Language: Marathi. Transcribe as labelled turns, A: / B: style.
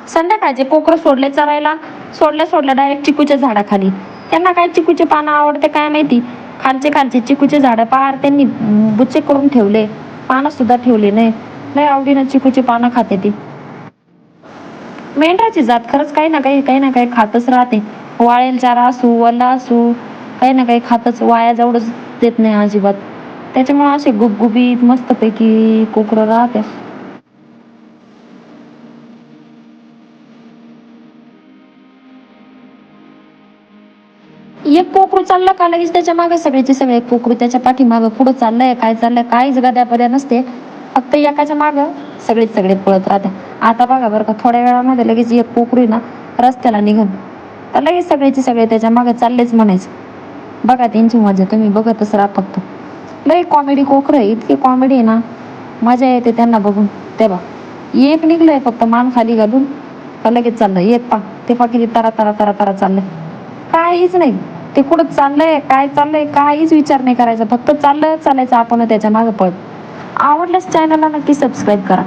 A: संध्याकाळचे कोकरं सोडले चरायला, सोडल्या डायरेक्ट चिकूच्या झाडाखाली. त्यांना काय चिकूचे पानं आवडते काय माहिती. खालचे चिकूचे झाडं पार त्यांनी बुच्चे करून ठेवले, पानं सुद्धा ठेवले नाही. लय आवडीनं चिकूची पानं खाते ती. मेंढराची जात खरंच काही ना काही खातच राहते. वाळेल चारा असू, वल्ला असू, काही ना काही खातच, वाया जाऊच देत नाही अजिबात. त्याच्यामुळे असे गुबगुबीत मस्तपैकी कोकरं राहते. एक कोकरू चाललं का लगेच त्याच्या मागे सगळ्याचे सगळे कोकरू त्याच्या पाठीमागं पुढं चाललंय काय चाललंय काहीच गद्यापद्या नसते. फक्त एकाच्या मागं सगळेच सगळे पळत राहते. आता बघा बरं का, थोड्या वेळामध्ये लगेच एक कोकरू आहे ना रस्त्याला निघन, तर लगेच सगळेचे सगळे त्याच्या मागे चाललेच म्हणायचं. बघा त्यांची मजा तुम्ही बघतच राहा फक्त. लई कॉमेडी कोकरं आहे, इतकी कॉमेडी आहे ना, मजा येते त्यांना बघून. ते बघ, एक निघलंय फक्त मान खाली घालून, का लगेच चाललंय. एक पा ते पा किती तरा तरा तरा तरा चाललंय. काहीच नाही, ते कुठं चाललंय काय चाललंय काहीच विचार नाही करायचा, फक्त चाललं चालायचं आपण त्याच्या मागे पळत. आवडल्यास चॅनलला नक्की सबस्क्राईब करा.